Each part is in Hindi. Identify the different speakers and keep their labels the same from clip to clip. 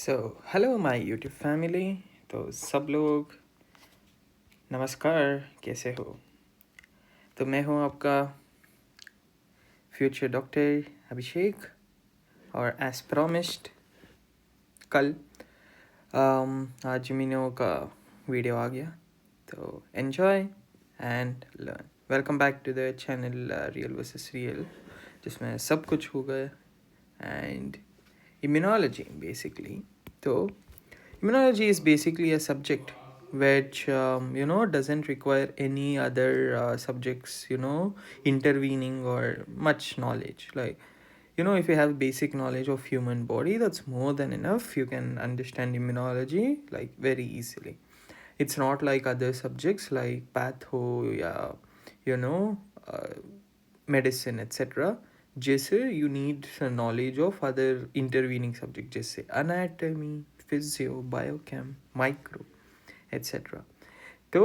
Speaker 1: So hello my YouTube family. तो सब लोग नमस्कार, कैसे हो? तो मैं हूँ आपका फ्यूचर डॉक्टर अभिषेक, और एज प्रॉमिस्ड कल आज मीनो का वीडियो आ गया। तो enjoy and learn. Welcome back to the channel real versus real, जिसमें सब कुछ होगा and immunology basically. So immunology is basically a subject which doesn't require any other subjects intervening or much knowledge. Like, if you have basic knowledge of human body, that's more than enough. You can understand immunology like very easily. It's not like other subjects like patho, yeah, you know uh, medicine, etc. जैसे you need knowledge of other intervening subject, जैसे anatomy, physio, biochem, micro, etc. So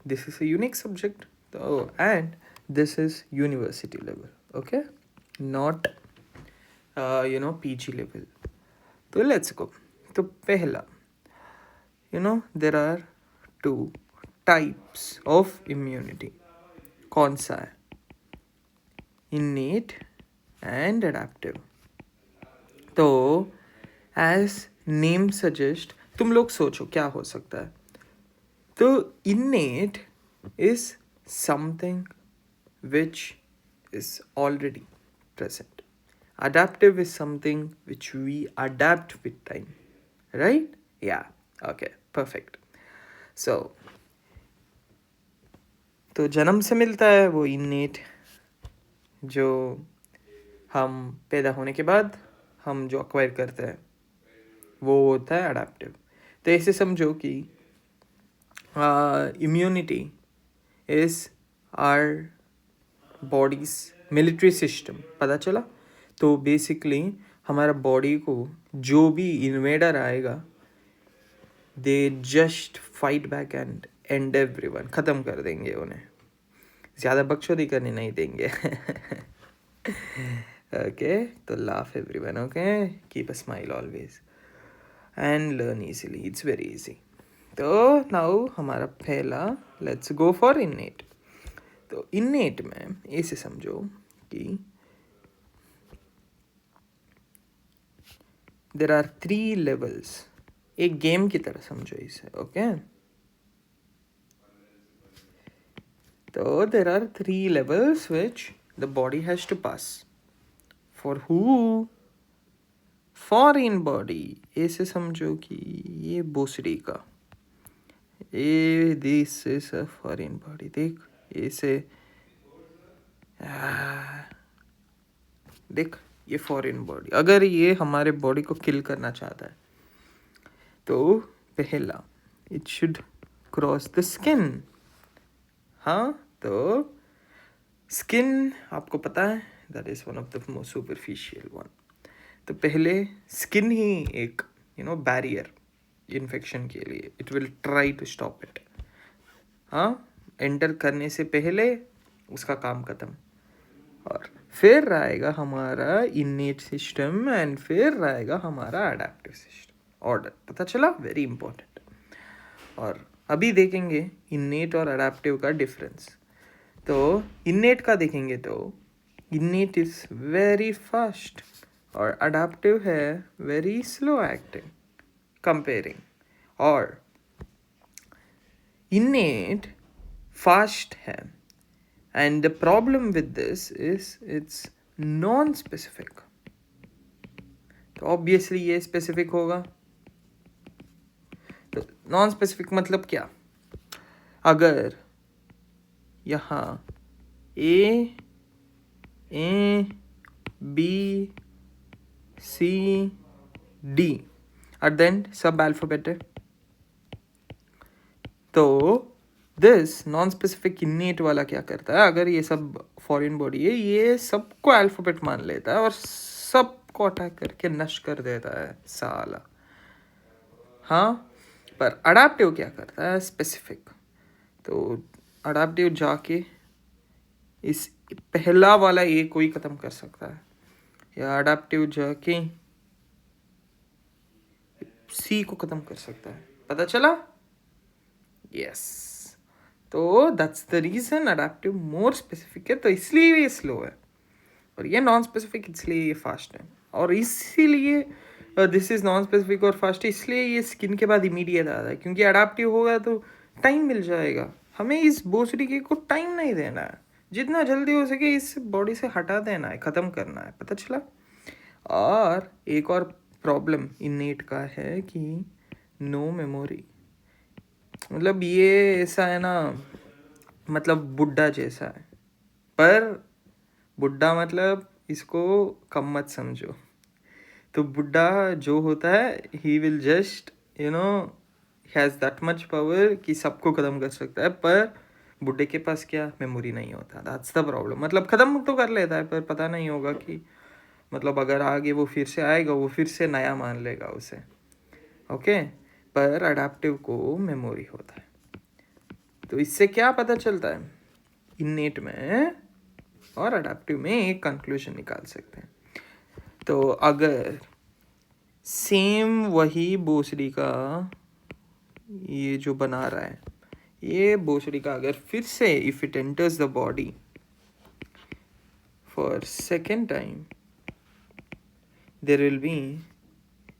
Speaker 1: this is a unique subject. So, and this is university level, okay, not PG level. तो let's go. तो पहला, there are two types of immunity. कौन सा है? innate and adaptive. तो एज नेम सजेस्ट, तुम लोग सोचो क्या हो सकता है। तो innate is something which is already present. Adaptive is something which we adapt with time, right? Yeah, okay, perfect. So तो जन्म से मिलता है वो innate, जो हम पैदा होने के बाद हम जो अक्वायर करते हैं वो होता है अडेप्टिव। तो ऐसे समझो कि immunity is our body's military system, पता चला? तो बेसिकली हमारा बॉडी को जो भी इन्वेडर आएगा, they just fight back and and everyone, ख़त्म कर देंगे उन्हें, ज़्यादा बकचोदी करने नहीं देंगे। ओके, तो laugh everyone, okay, keep a smile always and learn easily, it's very easy. तो नाउ हमारा पहला, लेट्स गो फॉर इन्नेट। तो इन्नेट में ऐसे समझो कि देर आर 3 लेवल्स, एक गेम की तरह समझो इसे, ओके। तो there are 3 levels which the body has to pass. For who? Foreign body. ऐसे समझो कि ये भोसड़ी का, ये this is a foreign body, देख ऐसे, देख ये फॉरेन बॉडी, अगर ये हमारे बॉडी को किल करना चाहता है तो पहला it should cross the skin. हाँ, तो स्किन आपको पता है that is one of the most superficial one. तो पहले स्किन ही एक बैरियर इन्फेक्शन के लिए, it will try to stop it. हाँ, एंटर करने से पहले उसका काम खत्म, और फिर आएगा हमारा इन्नेट सिस्टम एंड फिर आएगा हमारा अडेप्टिव सिस्टम। ऑर्डर पता चला? Very important. और अभी देखेंगे इन्नेट और अडेप्टिव का डिफरेंस। तो इन्नेट का देखेंगे तो इन्नेट इज वेरी फास्ट और अडेप्टिव है वेरी स्लो एक्टिंग कंपेयरिंग। और innate fast है, and the problem with this is it's non-specific. तो obviously ये specific होगा। तो non-specific मतलब क्या? अगर यहाँ A, B, C, D और then सब alphabet है, तो दिस नॉन स्पेसिफिक इन्नेट वाला क्या करता है, अगर ये सब फॉरेन बॉडी है, ये सबको अल्फाबेट मान लेता है और सबको अटैक करके नष्ट कर देता है साला। हाँ, पर अडेप्टिव क्या करता है? स्पेसिफिक। तो अडेप्टिव जाके इस पहला वाला ए को ही ख़त्म कर सकता है, या अडेप्टिव जाके सी को ख़त्म कर सकता है। पता चला? यस। तो that's the reason adaptive more specific है, तो इसलिए ये स्लो है, और ये नॉन स्पेसिफिक इसलिए ये फास्ट है। और इसीलिए दिस इज़ नॉन स्पेसिफिक और फास्ट, इसलिए ये स्किन के बाद इमीडिएट आता है, क्योंकि अडेप्टिव होगा तो टाइम मिल जाएगा। हमें इस भोसड़ी को टाइम नहीं देना है, जितना जल्दी हो सके इस बॉडी से हटा देना है, ख़त्म करना है। पता चला? और एक और प्रॉब्लम इनेट का है कि नो मेमोरी, मतलब ये ऐसा है ना, मतलब बुड्ढा जैसा है, पर बुड्ढा मतलब इसको कम मत समझो। तो बुड्ढा जो होता है he will just has that much power कि सबको ख़त्म कर सकता है, पर बुड्ढे के पास क्या मेमोरी नहीं होता। That's the problem. मतलब ख़त्म तो कर लेता है, पर पता नहीं होगा कि मतलब अगर आगे वो फिर से आएगा वो फिर से नया मान लेगा उसे। ओके, पर अडेप्टिव को मेमोरी होता है। तो इससे क्या पता चलता है? इनेट में और अडेप्टिव में एक कंक्लूजन निकाल सकते हैं। तो अगर सेम वही भोसड़ी का ये जो बना रहा है, ये भोसड़ी का अगर फिर से if it enters the body for second time, there will be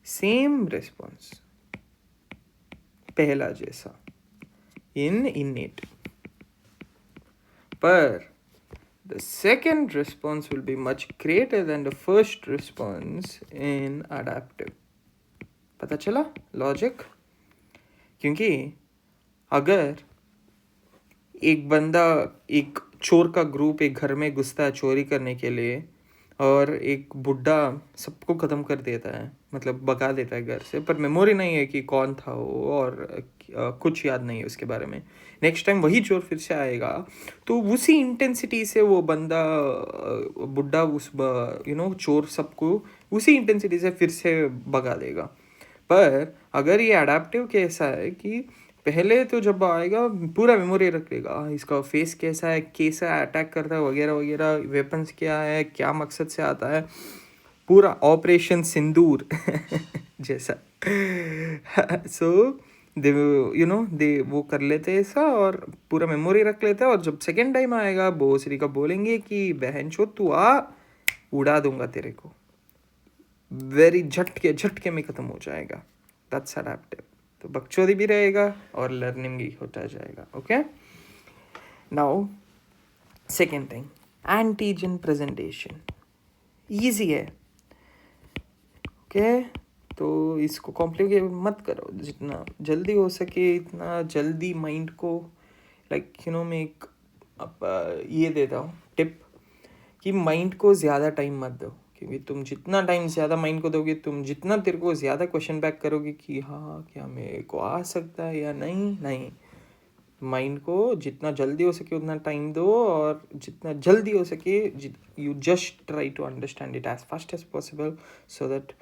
Speaker 1: same response, पहला जैसा इन इनेट, पर the second response will be much greater than the first response in adaptive. पता चला लॉजिक? क्योंकि अगर एक बंदा, एक चोर का ग्रुप एक घर में घुसता है चोरी करने के लिए, और एक बुड्ढा सबको ख़त्म कर देता है, मतलब भगा देता है घर से, पर मेमोरी नहीं है कि कौन था वो, और कुछ याद नहीं है उसके बारे में। नेक्स्ट टाइम वही चोर फिर से आएगा तो उसी इंटेंसिटी से वो बंदा बुड्ढा उस चोर सबको उसी इंटेंसिटी से फिर से भगा देगा। पर अगर ये अडेप्टिव कैसा है कि पहले तो जब आएगा पूरा मेमोरी रख लेगा, इसका फेस कैसा है, कैसा अटैक करता है, वगैरह वगैरह, वेपन्स क्या है, क्या मकसद से आता है, पूरा ऑपरेशन सिंदूर जैसा। सो दे वो कर लेते हैं ऐसा, और पूरा मेमोरी रख लेते हैं, और जब सेकेंड टाइम आएगा भोसड़ी का बोलेंगे कि बहन चो तू आ, उड़ा दूंगा तेरे को, वेरी झटके में ख़त्म हो जाएगा। That's adaptive. तो बकचोदी भी रहेगा और लर्निंग भी होता जाएगा। Okay, now second thing, antigen presentation easy है। ओके, तो इसको कॉम्प्लिकेट मत करो, जितना जल्दी हो सके इतना जल्दी माइंड को मैं एक ये देता हूँ टिप कि माइंड को ज़्यादा टाइम मत दो, क्योंकि तुम जितना टाइम ज़्यादा माइंड को दोगे, तुम जितना तेरे को ज़्यादा क्वेश्चन बैक करोगे कि हाँ क्या मेरे को आ सकता है या नहीं। माइंड को जितना जल्दी हो सके उतना टाइम दो, और जितना जल्दी हो सके you just try to understand it as fast as possible, so that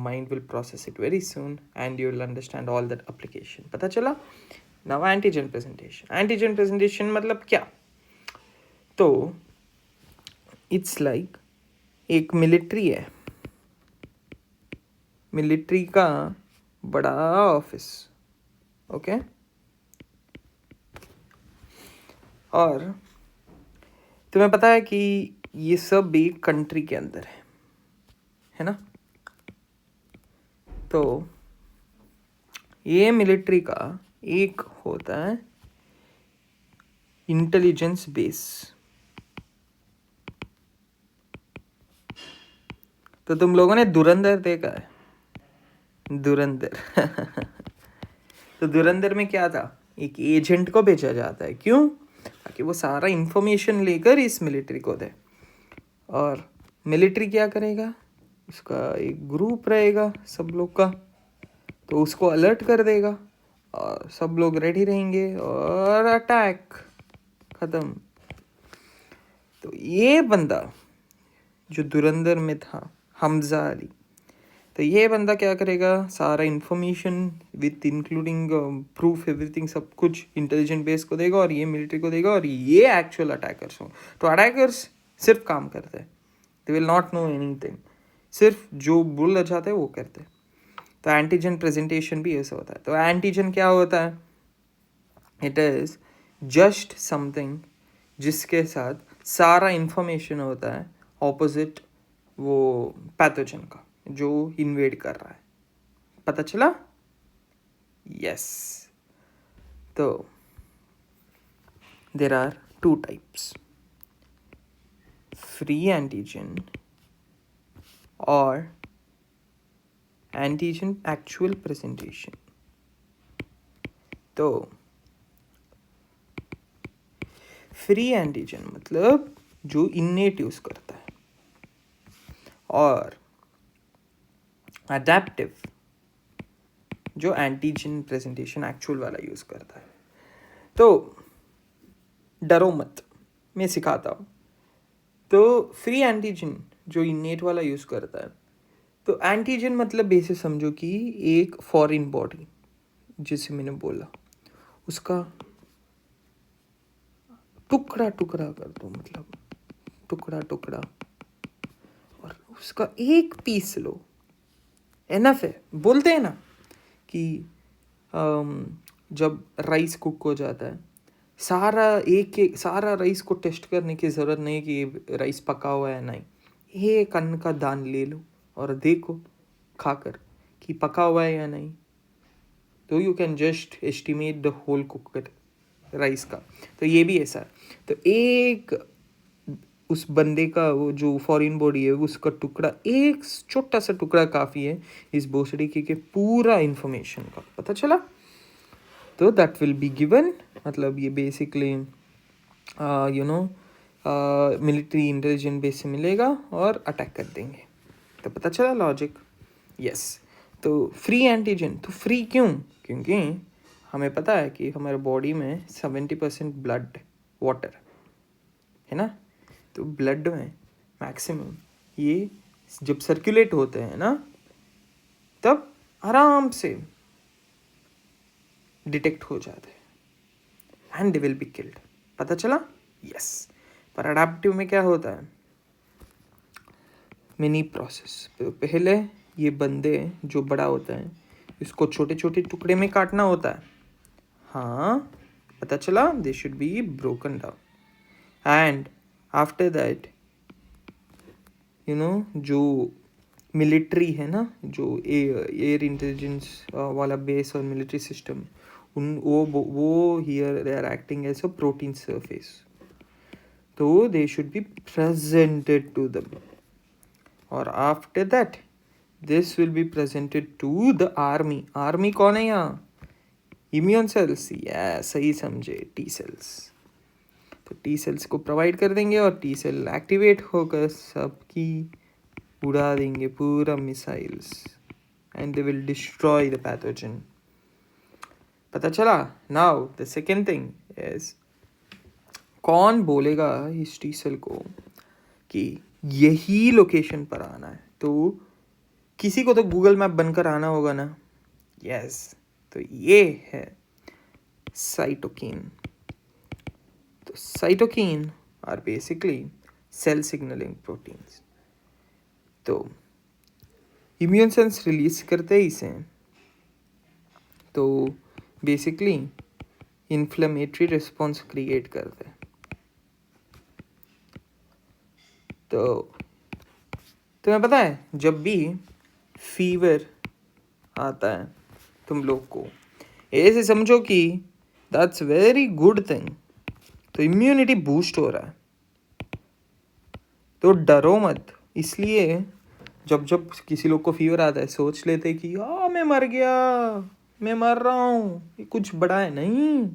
Speaker 1: mind will process it very soon and you will understand all that application. पता चला? Now antigen presentation मतलब क्या? तो it's like एक मिलिट्री है, मिलिट्री का बड़ा ऑफिस। ओके, और तुम्हें पता है कि ये सब भी कंट्री के अंदर है ना? तो ये मिलिट्री का एक होता है इंटेलिजेंस बेस। तो तुम लोगों ने धुरंधर देखा है? धुरंधर तो धुरंधर में क्या था? एक एजेंट को भेजा जाता है, क्यों? ताकि वो सारा इंफॉर्मेशन लेकर इस मिलिट्री को दे, और मिलिट्री क्या करेगा? उसका एक ग्रुप रहेगा सब लोग का, तो उसको अलर्ट कर देगा, और सब लोग रेडी रहेंगे, और अटैक ख़त्म। तो ये बंदा जो धुरंधर में था, हमजा अली, तो ये बंदा क्या करेगा? सारा information with including proof everything सब कुछ इंटेलिजेंट बेस को देगा, और ये मिलिट्री को देगा, और ये एक्चुअल अटैकर्स हों। तो अटैकर्स सिर्फ काम करते हैं, they will not know anything, सिर्फ जो बोला जाता है वो करते हैं। तो एंटीजन प्रेजेंटेशन भी ऐसा होता है. तो एंटीजन क्या होता है? इट इज़ जस्ट समथिंग जिसके साथ सारा इंफॉर्मेशन होता है ऑपोजिट वो पैथोजन का जो इन्वेड कर रहा है. पता चला? यस. तो there are two types: free antigen or antigen actual presentation. तो फ्री एंटीजन मतलब जो इन्नेट यूज करता है, और अडेप्टिव जो एंटीजन प्रेजेंटेशन एक्चुअल वाला यूज करता है. तो डरो मत, मैं सिखाता हूँ. तो फ्री एंटीजन जो इन्नेट वाला यूज करता है, तो एंटीजन मतलब बेसिक समझो कि एक फॉरेन बॉडी, जिसे मैंने बोला उसका टुकड़ा टुकड़ा कर दो, मतलब टुकड़ा टुकड़ा, और उसका एक पीस लो, एनफ है. बोलते हैं ना कि जब राइस कुक हो जाता है, सारा राइस को टेस्ट करने की ज़रूरत नहीं कि राइस पका हुआ है, नहीं. एक अन्न का दान ले लो और देखो खाकर कि पका हुआ है या नहीं. तो you can just estimate the whole cooker rice का. तो ये भी ऐसा है. तो एक उस बंदे का वो जो फॉरेन बॉडी है उसका टुकड़ा, एक छोटा सा टुकड़ा काफ़ी है इस भोसड़ी के पूरा इंफॉर्मेशन का. पता चला? तो दैट विल बी गिवन, मतलब ये बेसिकली मिलिट्री इंटेलिजेंस बेस से मिलेगा और अटैक कर देंगे. तो पता चला लॉजिक? यस. तो फ्री एंटीजन, तो फ्री क्यों? क्योंकि हमें पता है कि हमारे बॉडी में 70% ब्लड वाटर है ना. तो ब्लड में मैक्सिमम ये जब सर्कुलेट होते हैं ना, तब आराम से डिटेक्ट हो जाते हैं and they will be killed. पता चला? यस. पर अडेप्टिव में क्या होता है? Mini process. पहले ये बंदे जो बड़ा होता है इसको छोटे छोटे टुकड़े में काटना होता है. हाँ, पता चला? They should be broken down and after that जो मिलिट्री है ना, जो एयर इंटेलिजेंस वाला बेस और मिलिट्री सिस्टम, वो here they are acting as a protein surface. तो they should be presented to them, और after that this will be presented to the army. Army कौन है यहाँ? Immune cells. या सही समझे, टी सेल्स. तो टी सेल्स को प्रोवाइड कर देंगे और टी सेल एक्टिवेट होकर सबकी उड़ा देंगे पूरा missiles and they will destroy the pathogen. पता चला? Now the second thing is, कौन बोलेगा इस टी सेल को कि यही लोकेशन पर आना है? तो किसी को तो गूगल मैप बनकर आना होगा ना. यस. तो ये है साइटोकिन. तो cytokine are basically cell signalling proteins. तो इम्यून सेल्स रिलीज करते ही इसे, तो बेसिकली इन्फ्लेमेटरी रिस्पॉन्स क्रिएट करते हैं. तो तुम्हें पता है जब भी फीवर आता है तुम लोग को, ऐसे समझो कि दैट्स वेरी गुड थिंग. तो इम्यूनिटी बूस्ट हो रहा है. तो डरो मत. इसलिए जब किसी लोग को फीवर आता है सोच लेते कि मैं मर गया, मैं मर रहा हूँ, ये कुछ बड़ा है. नहीं,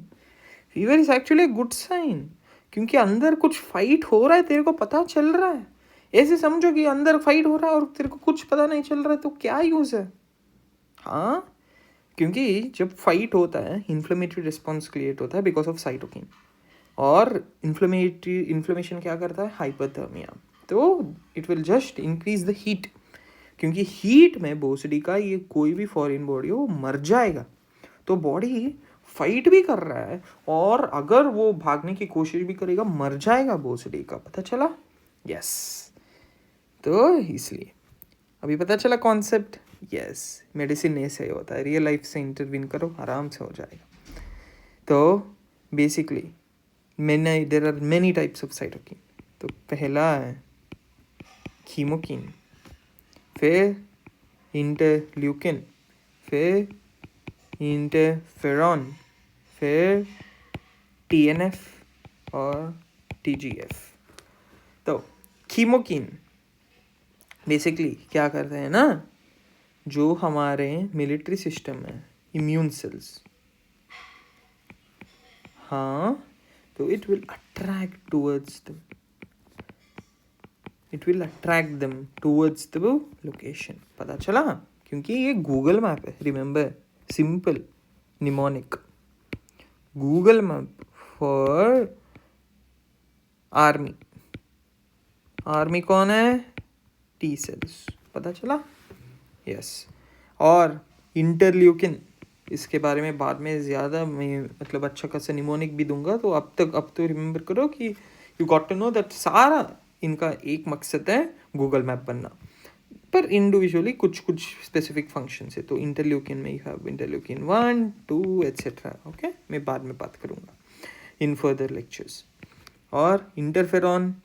Speaker 1: fever is actually good sign, क्योंकि अंदर कुछ फाइट हो रहा है, तेरे को पता चल रहा है. ऐसे समझो कि अंदर फाइट हो रहा है और तेरे को कुछ पता नहीं चल रहा है, तो क्या यूज़ है? हाँ, क्योंकि जब फाइट होता है इन्फ्लेमेटरी रिस्पॉन्स क्रिएट होता है बिकॉज ऑफ साइटोकिन, और इन्फ्लेमेशन क्या करता है? हाइपरथर्मिया. तो it will just increase the heat, क्योंकि हीट में भोसड़ी का ये कोई भी फॉरेन बॉडी हो मर जाएगा. तो बॉडी फाइट भी कर रहा है और अगर वो भागने की कोशिश भी करेगा मर जाएगा भोसड़ी का. पता चला? यस. तो इसलिए अभी पता चला कॉन्सेप्ट? यस, मेडिसिन नहीं सही होता है, रियल लाइफ से इंटरवीन करो, आराम से हो जाएगा. तो basically there are many types of cytokine. तो पहला है कीमोकिन, फिर इंटरल्यूकिन, फिर इंटरफेरॉन, फिर TNF और TGF. तो कीमोकिन बेसिकली क्या करते हैं ना, जो हमारे मिलिट्री सिस्टम है, इम्यून सेल्स, हाँ, तो it will attract them towards the location. पता चला? क्योंकि ये गूगल मैप है, remember, simple mnemonic Google map for army. Army कौन है? T cells. पता चला? यस. और इंटरल्यूकिन, इसके बारे में बाद में ज़्यादा मैं मतलब अच्छा खासा निमोनिक भी दूंगा. तो अब तो रिमेंबर करो कि you got to know that सारा इनका एक मकसद है गूगल मैप बनना, पर इंडिविजुअली कुछ स्पेसिफिक फंक्शन है. तो इंटरल्यूकिन में you have interleukin 1, 2 etcetera. Okay, मैं बाद में बात करूँगा इन फर्दर लेक्चर्स. और इंटरफेरॉन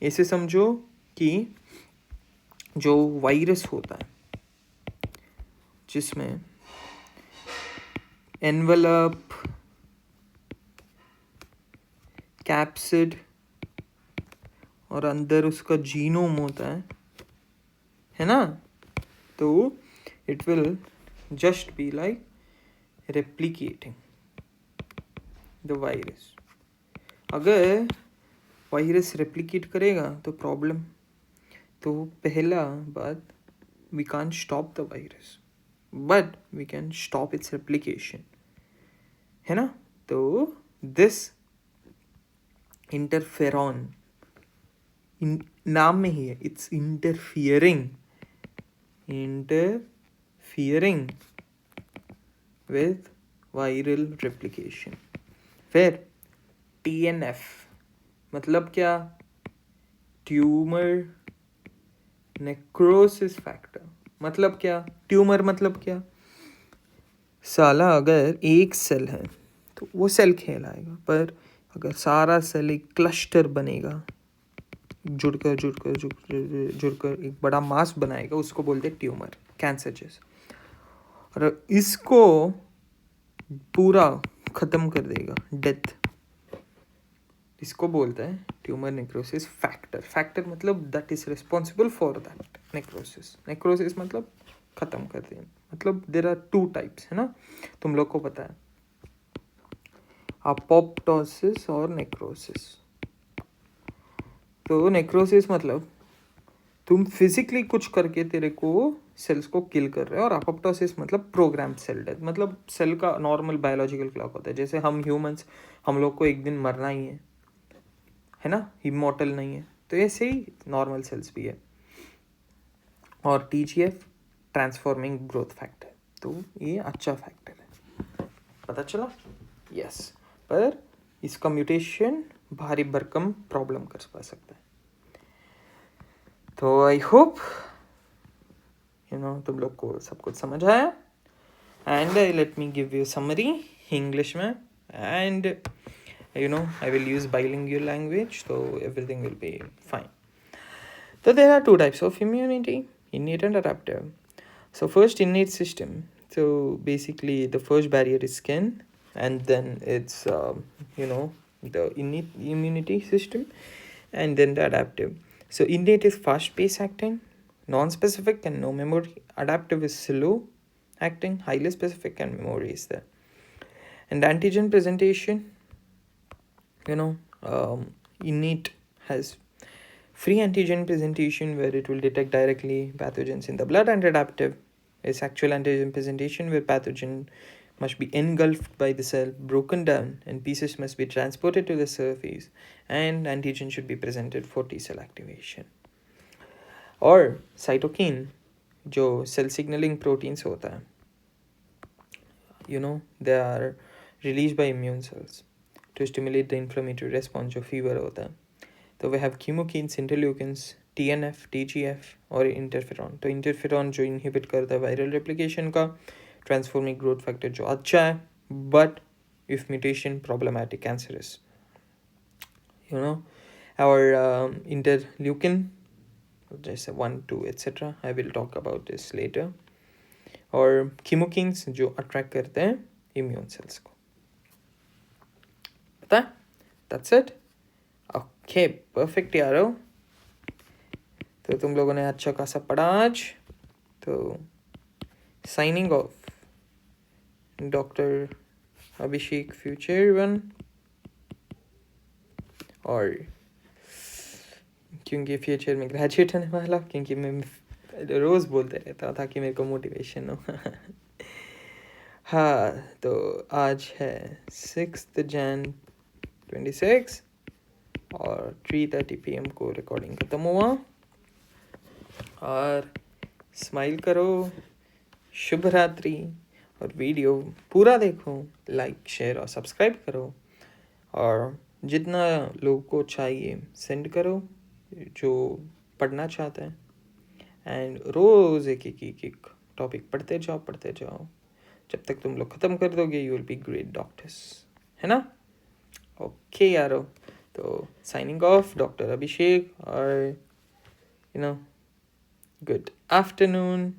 Speaker 1: ऐसे समझो कि जो वायरस होता है जिसमें एनवेलप, कैप्सिड और अंदर उसका जीनोम होता है ना, तो it will just be like replicating the virus. अगर वायरस रेप्लिकेट करेगा तो प्रॉब्लम. तो पहला बात, we can't stop the virus but we can stop its replication, है ना. तो दिस इंटरफेरॉन नाम में ही है, it's interfering with viral replication. फिर TNF मतलब क्या? Tumour necrosis factor. मतलब क्या? ट्यूमर मतलब क्या? साला अगर एक सेल है तो वो सेल कहलाएगा, पर अगर सारा सेल एक क्लस्टर बनेगा, जुड़कर एक बड़ा मास बनाएगा, उसको बोलते हैं ट्यूमर, कैंसर जैसा. और इसको पूरा ख़त्म कर देगा, डेथ, इसको बोलते हैं ट्यूमर नेक्रोसिस फैक्टर मतलब that is responsible for that necrosis मतलब ख़त्म कर दें. मतलब देर आर 2 टाइप्स, है ना, तुम लोग को पता है, अपोप्टोसिस और नेक्रोसिस. तो नेक्रोसिस मतलब तुम फिजिकली कुछ करके तेरे को सेल्स को किल कर रहे हो, और अपोप्टोसिस मतलब प्रोग्राम्ड सेल डेथ. मतलब सेल का नॉर्मल बायोलॉजिकल क्लॉक होता है. जैसे हम ह्यूमंस, हम लोग को एक दिन मरना ही है ना, इमॉर्टल नहीं है, तो ऐसे ही नॉर्मल सेल्स भी है. और TGF ट्रांसफॉर्मिंग ग्रोथ फैक्टर, तो ये अच्छा फैक्टर है. पता चला? यस. पर इसका म्यूटेशन भारी भरकम प्रॉब्लम कर सकता है. तो आई होप तुम लोग को सब कुछ समझ आया. And let me give you summary English में, and I will use bilingual language, so everything will be fine. So there are 2 types of immunity, innate and adaptive. So first, innate system. So basically the first barrier is skin, and then it's the innate immunity system, and then the adaptive. So innate is fast pace acting, non-specific and no memory. Adaptive is slow acting, highly specific and memory is there. And antigen presentation, innate has free antigen presentation where it will detect directly pathogens in the blood, and adaptive is actual antigen presentation where pathogen must be engulfed by the cell, broken down, and pieces must be transported to the surface, and antigen should be presented for T cell activation. और cytokine जो cell signaling proteins होता है, they are released by immune cells to stimulate the inflammatory response जो fever होता है. तो we have chemokines, interleukins, TNF, TGF और इंटरफेरॉन। तो इंटरफेरॉन जो इनहिबिट करता है वायरल रेप्लिकेशन का, ट्रांसफॉर्मिंग ग्रोथ फैक्टर जो अच्छा है, but if mutation problematic cancerous, you know. और इंटरल्यूकिन जैसे 1, 2 etcetera, I will talk about this later. और कीमोकिन्स जो अट्रैक्ट करते हैं इम्यून सेल्स को, पता है? That's it. ओके, परफेक्ट यारो। तो तुम लोगों ने अच्छा खासा पढ़ा आज। तो साइनिंग ऑफ, डॉक्टर अभिषेक फ्यूचर वन। और क्योंकि फ्यूचर में ग्रेजुएट होने वाला, क्योंकि मैं रोज़ बोलते रहता था कि मेरे को मोटिवेशन हो। हाँ, तो आज है 6 Jan 26 और 3:30 PM को रिकॉर्डिंग ख़त्म हुआ। और स्माइल करो, शुभ रात्रि। और वीडियो पूरा देखो, लाइक शेयर और सब्सक्राइब करो। और जितना लोगों को चाहिए सेंड करो जो पढ़ना चाहते हैं। एंड रोज़ एक टॉपिक पढ़ते जाओ जब तक तुम लोग ख़त्म कर दोगे। You will be great doctors, है ना? ओके यारो, तो साइनिंग ऑफ, डॉक्टर अभिषेक। और गुड आफ्टरनून,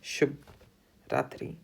Speaker 1: शुभ रात्रि।